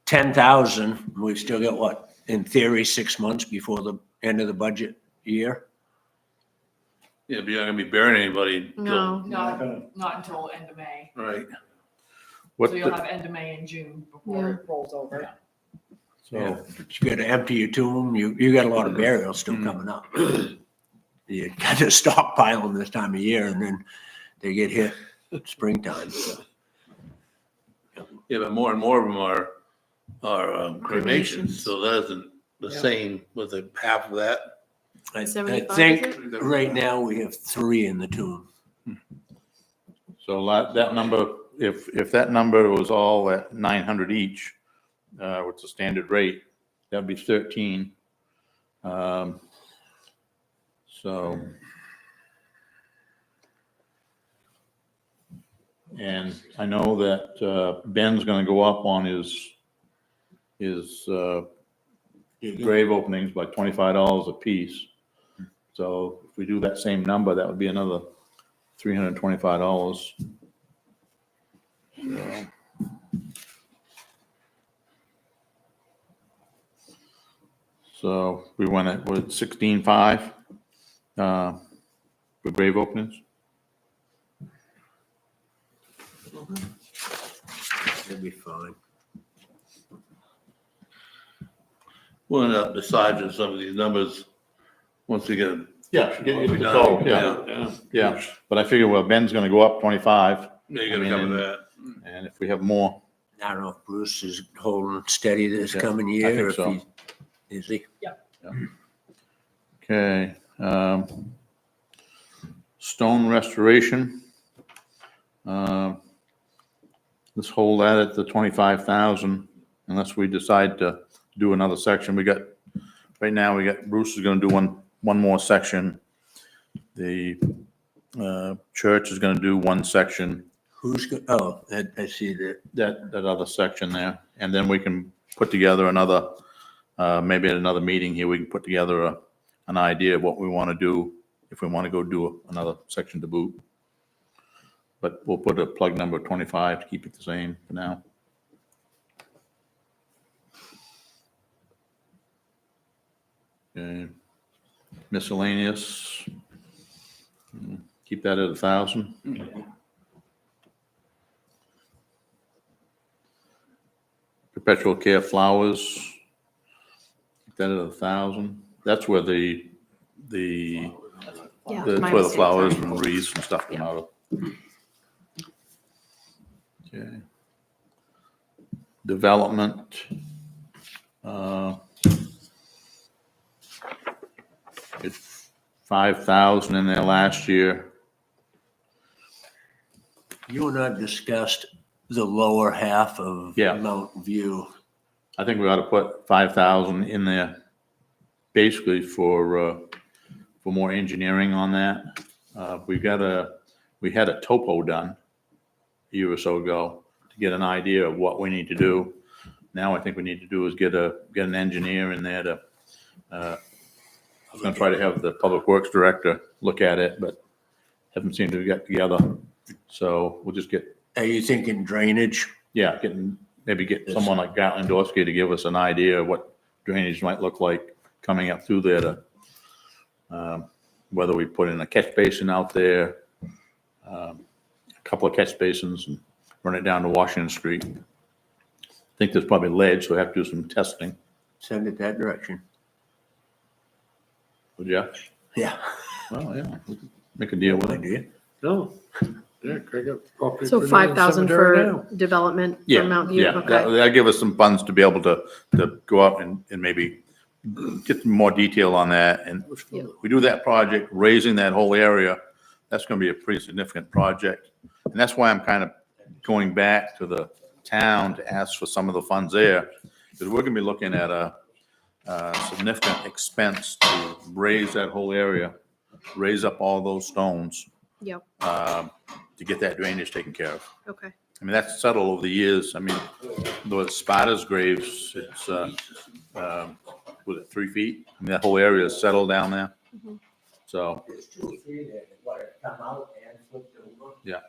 10,000, we've still got what, in theory, 6 months before the end of the budget year? Yeah, but you're not gonna be burying anybody. till- No. Not until end of May. Right. What So you'll the- have end of May and June before it rolls over. so, You gotta empty your tomb, you got a lot of burials still coming up. You gotta stockpile them this time of year and then they get hit springtime, so. Yeah, but more and more of them are cremations, Cremations. so that isn't the Yeah. same with the half of that. I 75, think is right now we have 3 in the tomb. so that number, if that number was all at 900 each, what's the standard rate, that'd be 13. So. And I know that Ben's gonna go up on his grave openings by $25 a piece. So if we do that same number, that would be another $325. So we went at, what, 16.5 for grave openings? That'd be fine. We'll end up deciding some of these numbers once we get them. Yeah. Yeah. Yeah, but I figure, well, Ben's gonna go up 25, Yeah, you gotta cover that. and if we have more, I don't know if Bruce is holding steady this Yeah, coming I year. think If so. he Is he? okay. Stone restoration. Let's hold that at the 25,000 unless we decide to do another section. Right now, Bruce is gonna do one more section. The church is gonna do one section, I see that. that other section there. And then we can put together another, maybe at another meeting here, we can put together an idea of what we want to do, if we want to go do another section to boot. But we'll put a plug number 25 to keep it the same for now. Okay. Miscellaneous. Keep that at 1,000. Perpetual care flowers. Keep that at 1,000. That's where Yeah, that's my where the mistake, flowers sorry. and wreaths and stuff come out of. Okay. Development. It's 5,000 in there last year. You and I discussed the lower half of Yeah. Mountain View. I think we ought to put 5,000 in there basically for more engineering on that. We had a topo done a year or so ago to get an idea of what we need to do. Now I think we need to do is get an engineer in there to, I was gonna try to have the Public Works Director look at it, but haven't seemed to get together So we'll just get, Are you thinking drainage? yeah, maybe get someone like Gatlin Dorsey to give us an idea of what drainage might look like coming up through there to, whether we put in a catch basin out there, a couple of catch basins and run it down to Washington Street. I think there's probably ledge, so we have to do some testing. Send it that direction. Would you? Yeah. Well, yeah, we could make a deal with it. Idea. No. Yeah, Craig, property So for the 5,000 cemetery now. for development Yeah, for Mount View, yeah, okay. that'll give us some funds to be able to go out and maybe get some more detail on that. And if Yeah. we do that project, raising that whole area, that's gonna be a pretty significant project. And that's why I'm kind of going back to the town to ask for some of the funds there. Because we're gonna be looking at a significant expense to raise that whole area, raise up all those stones. Yep. To get that drainage taken care of. Okay. I mean, that's settled over the years. I mean, the Sparta's graves, it's, was it 3 feet? I mean, that whole area is settled down there. Mhm. So, There's 2 or 3 there that want to come out and flip over. Yeah.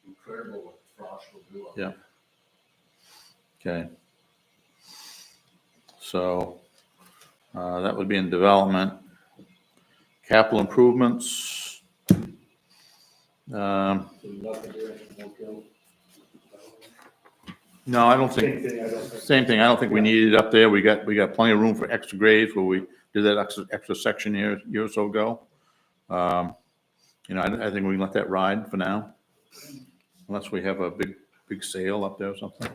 Incredible what frost will do. Yeah. okay. So, that would be in development. Capital improvements. No, I don't think. Same thing. I don't think we need it up there. We got plenty of room for extra graves where we did that extra section year or so ago. I think we can let that ride for now. Unless we have a big sale up there or something.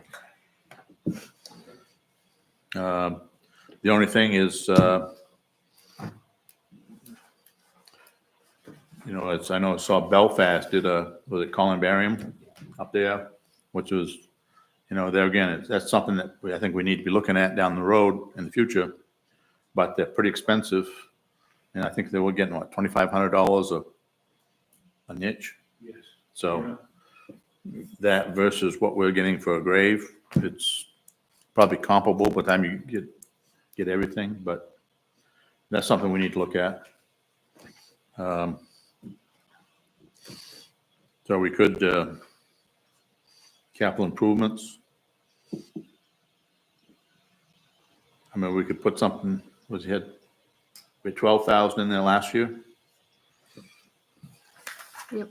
The only thing is, I know I saw Belfast did was it columbarium up there, which was, there again, that's something that I think we need to be looking at down the road in the future, but they're pretty expensive. And I think they were getting, what, $2,500 a niche? Yes. So that versus what we're getting for a grave, it's probably comparable by the time you get everything, but that's something we need to look at. So we could, capital improvements. I mean, we could put something, we had 12,000 in there last year. What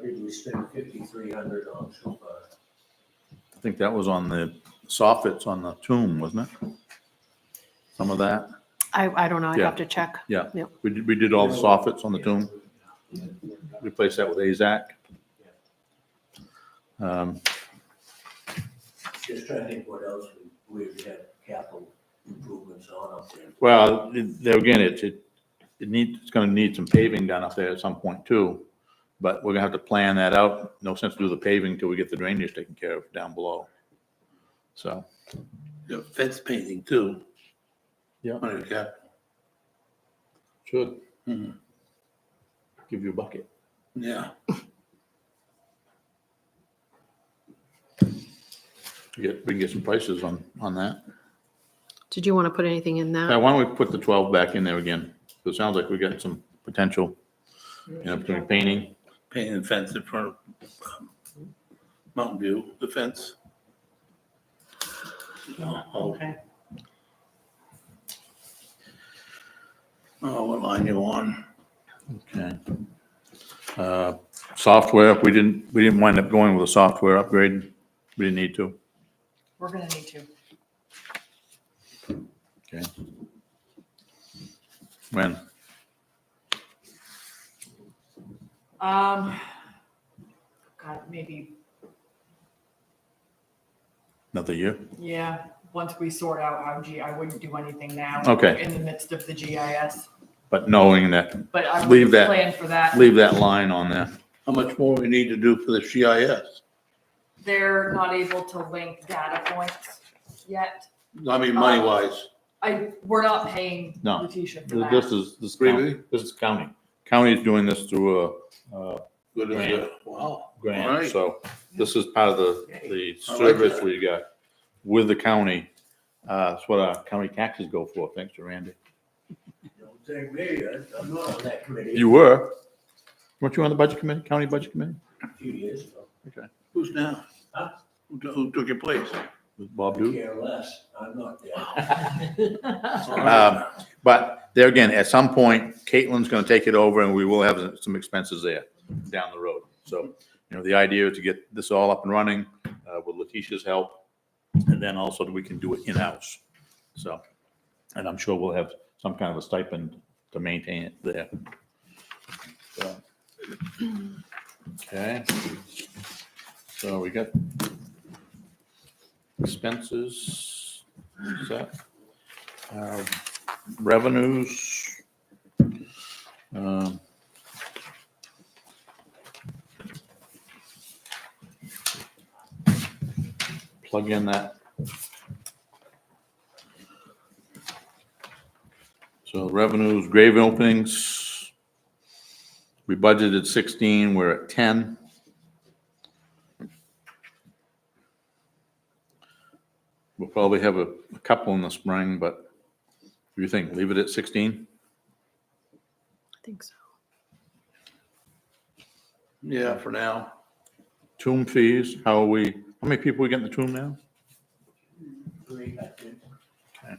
did we spend 5,300 on so far? I think that was on the soffits on the tomb, wasn't it? Some of that. I don't know, I'd Yeah. have to check. Yeah. Yep. We did all the soffits on the tomb. Replaced that with AZAC. Just trying to think what else we have capital improvements on up there. Well, there again, it's gonna need some paving done up there at some point too. But we're gonna have to plan that out. No sense to do the paving till we get the drainage taken care of down below. So, Yeah, fence painting too. Yeah. Okay. should Mhm. give you a bucket. Yeah. We can get some prices on that. Did you want to put anything in that? Why don't we put the 12 back in there again? So it sounds like we got some potential, between painting. Painting the fence in front of Mountain View, the fence. Okay. Oh, what line you on? Okay. Software, we didn't wind up going with a software upgrade. We didn't need to. We're gonna need to. Okay. When? God, maybe, Another year? yeah, once we sort out how I wouldn't do anything now. Okay. In the midst of the GIS, But knowing that, but I Leave would that- plan for that. leave that line on there. How much more we need to do for the GIS? They're not able to link data points yet. I mean, money wise. We're not paying No. Letitia for that. This is Really? county. This is county. County's doing this through a Good as Grant. it. Wow. grant, Alright. so this is part of the I like service that. we got with the county. That's what our county taxes go for. Thanks to Randy. Don't thank me, I'm not on that committee. You were? Weren't you on the budget committee, county budget committee? a few years ago. Who's now? Huh? Who took your place? Bob Duke. Care less, I'm not there. But there again, at some point, Caitlin's gonna take it over and we will have some expenses there down the road. So, the idea is to get this all up and running, with Letitia's help. And then also that we can do it in-house. So, and I'm sure we'll have some kind of a stipend to maintain it there. So, okay. So we got expenses, set, revenues. Plug in that. So revenues, grave openings, we budgeted 16, we're at 10. We'll probably have a couple in the spring, but what do you think? Leave it at 16? I think so. Yeah, for now. Tomb fees, how many people we get in the tomb now? Great, I think. Okay.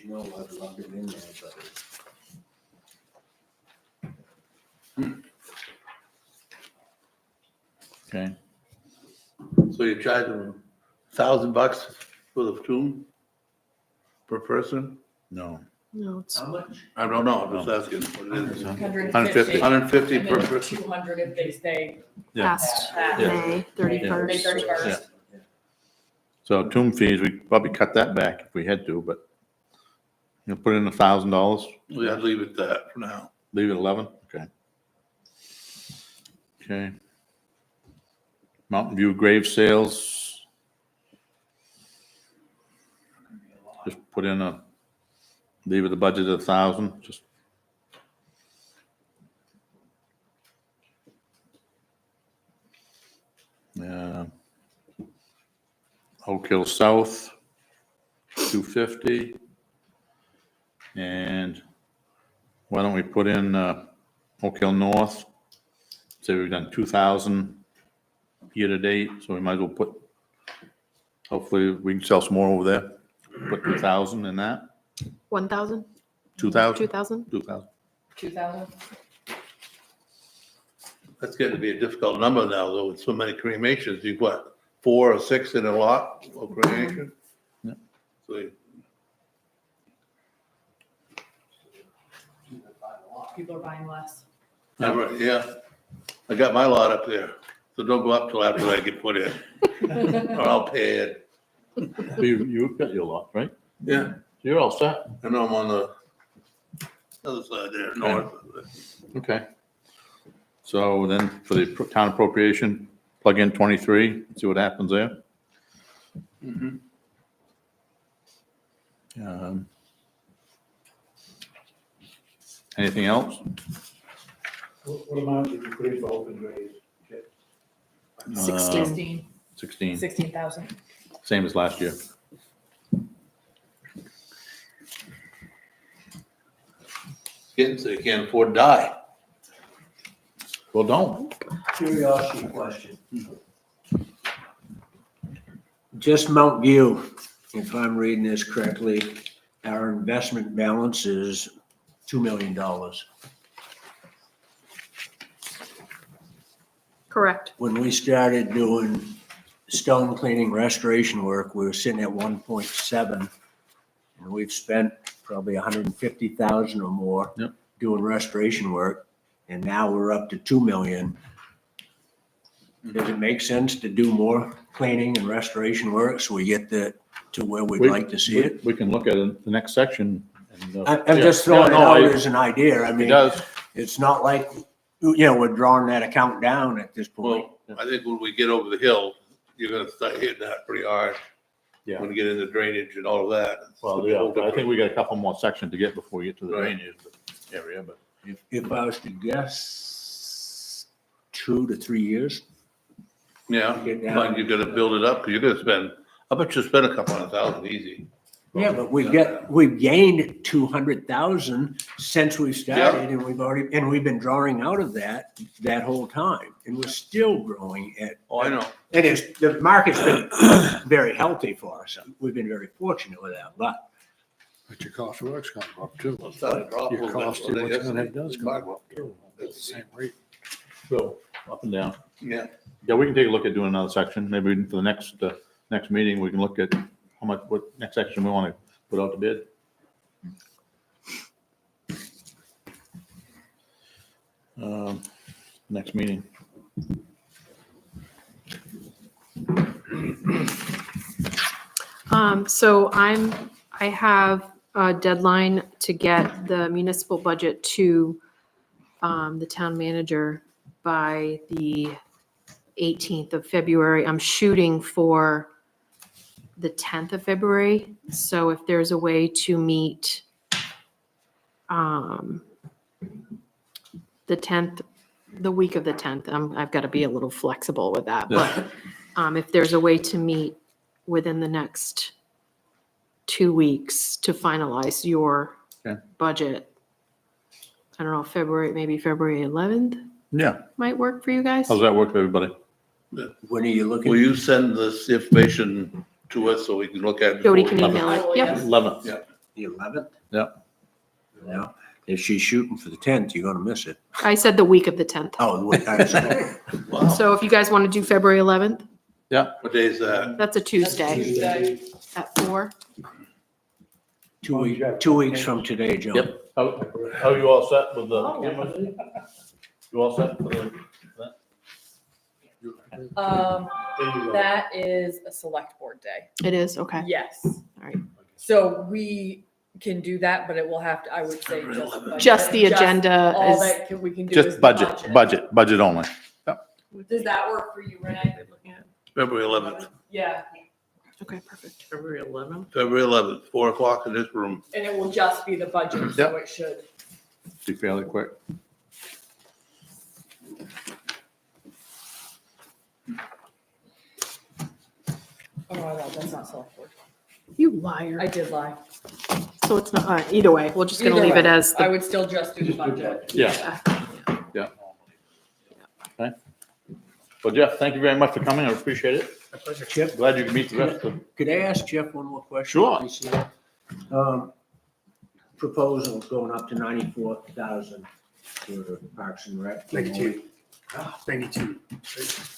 You know, I'd love it in there, but. Okay, So you charge them $1,000 for the tomb per person? no. No, it's, How much? I don't know, I'm just asking what it is. 150. 150 And per then person? 200 if they stay Yeah. past past Yeah. May May 31st. 31st. So tomb fees, we probably cut that back if we had to, but put in $1,000, Yeah, I'd leave it that for now. leave it 11, okay. Okay. Mountain View grave sales. Just put in leave it a budget of 1,000, just. Oak Hill South, 250. And why don't we put in Oak Hill North? Say we've done 2,000 year to date, so we might as well put, hopefully we can sell some more over there. Put 2,000 in that, 1,000, 2,000? 2,000? 2,000. 2,000. That's getting to be a difficult number now, though, with so many cremations. You've got 4 or 6 in a lot of cremation? Yeah. So you- People are buying less. yeah, I got my lot up there, so don't go up till after I get put in, or I'll pay it. You've got your lot, right? Yeah, You're all set. I know I'm on the other side there, north. Okay. So then for the town appropriation, plug in 23, see what happens there. Mhm. Anything else? What amount did you put in for open grave? 16. 16, 16,000. same as last year. Getting so you can't afford to die. Well, don't. Curiosity question. Just Mount View, if I'm reading this correctly, our investment balance is $2 million. Correct. When we started doing stone cleaning restoration work, we were sitting at 1.7. And we've spent probably 150,000 or more Yep. doing restoration work. And now we're up to 2 million. Does it make sense to do more cleaning and restoration work so we get to where we'd like to see it? We can look at it in the next section. And, I'm just throwing it Yeah, no, out I- as an idea. I It mean, does. it's not like, we're drawing that account down at this point. Well, I think when we get over the hill, you're gonna start hitting that pretty hard. Yeah. When you get into drainage and all of that. Well, yeah, but I think we got a couple more sections to get before we get to the Right. drainage area, but. If I was to guess, 2 to 3 years. Yeah, Get down. but you gotta build it up, 'cause you're gonna spend, I bet you spend a couple $100,000 easy. Yeah, but we've gained 200,000 since we started and we've been drawing out of that whole time. And we're still growing at. Oh, I know. And the market's been very healthy for us. We've been very fortunate with that, but But your cost of work's gonna go up too. It's not a problem. Your cost of what's gonna have does go up too. At the same rate. Bill, up and down. Yeah. Yeah, we can take a look at doing another section. Maybe for the next meeting, we can look at what next section we want to put out to bid. Next meeting. So I have a deadline to get the municipal budget to the town manager by the 18th of February. I'm shooting for the 10th of February. So if there's a way to meet the 10th, the week of the 10th, I've got to be a little flexible with that. But if there's a way to meet within the next 2 weeks to finalize your Okay. budget, I don't know, maybe February 11th Yeah, might work for you guys. how's that work for everybody? when are you looking? Will you send this information to us so we can look at it? Jody before can we- email I it. will, Yep. yes. 11th. Yeah. The 11th? Yeah. Yeah. If she's shooting for the 10th, you're gonna miss it. I said the week of the 10th. Oh, I'm sorry. Wow. So if you guys want to do February 11th, What day is that? that's a Tuesday Tuesday. at 4. 2 weeks from today, Joe. Yep. How you all set with the cameras? You all set for the? That is a select board day. It is, okay. Yes. All right. So we can do that, but it will have to, I would say, just. budget. Just the agenda All is, that we can do is Just the budget only. Does that work for you, Renee? February 11th. Yeah, okay, perfect. February 11th. February 11th, 4 o'clock in this room. and it will just be the budget, so it should. Be fairly quick. Oh, I lied, that's not select board. You liar. I did lie. So it's not, either way, we're just gonna Either leave it way, as I the, would still just do the budget. Yeah. Okay. Well, Jeff, thank you very much for coming. I appreciate it. My pleasure, Chip. Glad you could meet the rest of. Could I ask Jeff one more question? Sure. Please, yeah. Proposal going up to 94,000 for Parks and Rec. 92. 92.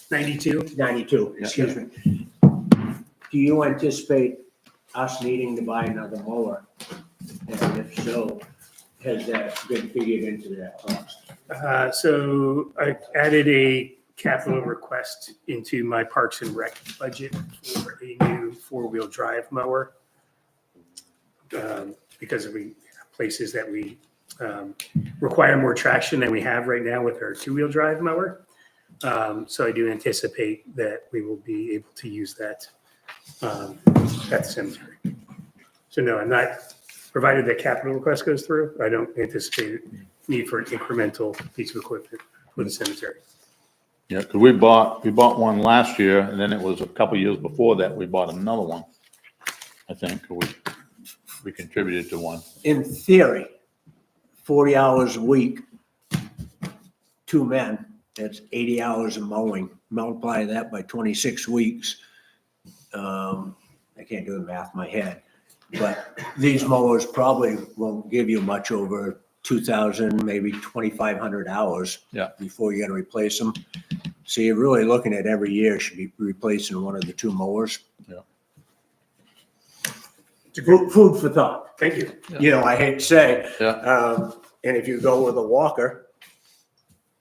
92, excuse me. Do you anticipate us needing to buy another mower? And if so, has that been figured into that cost? So I added a capital request into my Parks and Rec budget for a new four-wheel drive mower. Because of places that we require more traction than we have right now with our two-wheel drive mower. So I do anticipate that we will be able to use that at the cemetery. So no, I'm not, provided that capital request goes through, I don't anticipate need for an incremental piece of equipment for the cemetery. Yeah, because we bought one last year, and then it was a couple years before that, we bought another one. I think we contributed to one. In theory, 40 hours a week, 2 men, that's 80 hours of mowing. Multiply that by 26 weeks. I can't do the math in my head, but these mowers probably won't give you much over 2,000, maybe 2,500 hours. Yeah. Before you gotta replace them. So you're really looking at every year should be replacing one of the 2 mowers. Yeah. Food for thought. Thank you. You know, I hate to say. Yeah. And if you go with a walker,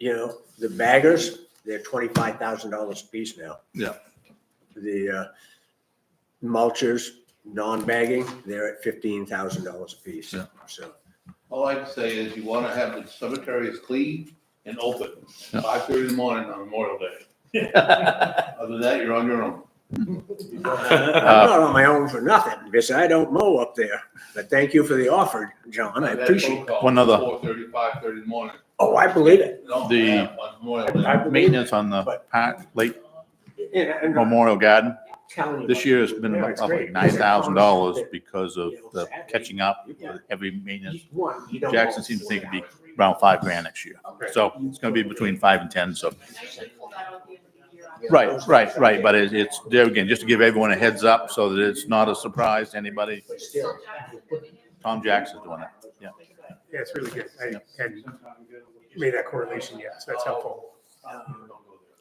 you know, the baggers, they're $25,000 a piece now. Yeah. The mulchers, non-bagging, they're at $15,000 a piece. Yeah. So, All I can say is you want to have the cemeteries clean and open, Yeah. 5:30 in the morning on Memorial Day. Other than that, you're on your own. I'm not on my own for nothing, because I don't mow up there. But thank you for the offer, John, I appreciate it. One other- 4:30, 5:30 in the morning. Oh, I believe it. No, The- yeah, on Memorial Day. I believe it. Maintenance on the But- Park Lake And Memorial Garden, telling you. This year has been Yeah, up it's like great. $9,000 because of the catching up, with heavy maintenance. One, you don't Jackson know. seems to think it'd be around $5,000 next year. So it's gonna be between 5 and 10, so. I usually pull that out at the end of the year. Right, but it's, there again, just to give everyone a heads up so that it's not a surprise to anybody. But still. Tom Jackson's doing that, yeah. Yeah, it's really good. I hadn't made that correlation yet, so that's helpful.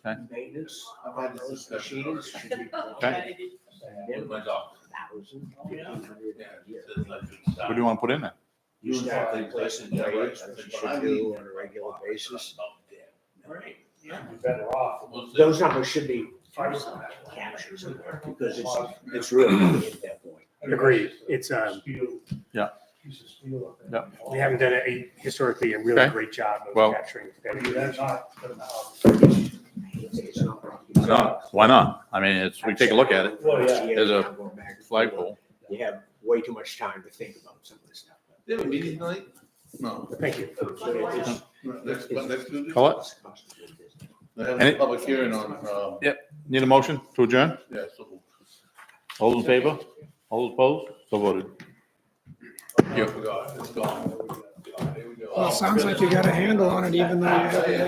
Okay. Maintenance on those machines should be. Okay. With my dog. $1,000, Yeah. $1,500 a year. What do you want to put in there? You start replacing blades, which you should do on a regular basis. Right, yeah. You're better off. We'll see. Those numbers should be captured somewhere because it's really at that point. Agreed. It's, Yeah. Piece of steel up Yeah. there. we haven't done historically a really Okay. great job Well- of capturing that. Maybe that's not, but now. It's not wrong. No, why not? I mean, it's, we take a look at it. Well, yeah. There's a flagpole. You have way too much time to think about some of this stuff. Do you have a meeting tonight? No. Thank you. Next Tuesday? Call it. I have Any- a public hearing on, Need a motion to adjourn? yeah, so. All those in favor? All opposed? So voted. I forgot, it's gone. Here we go. Well, it sounds like you got a handle on it, even though you haven't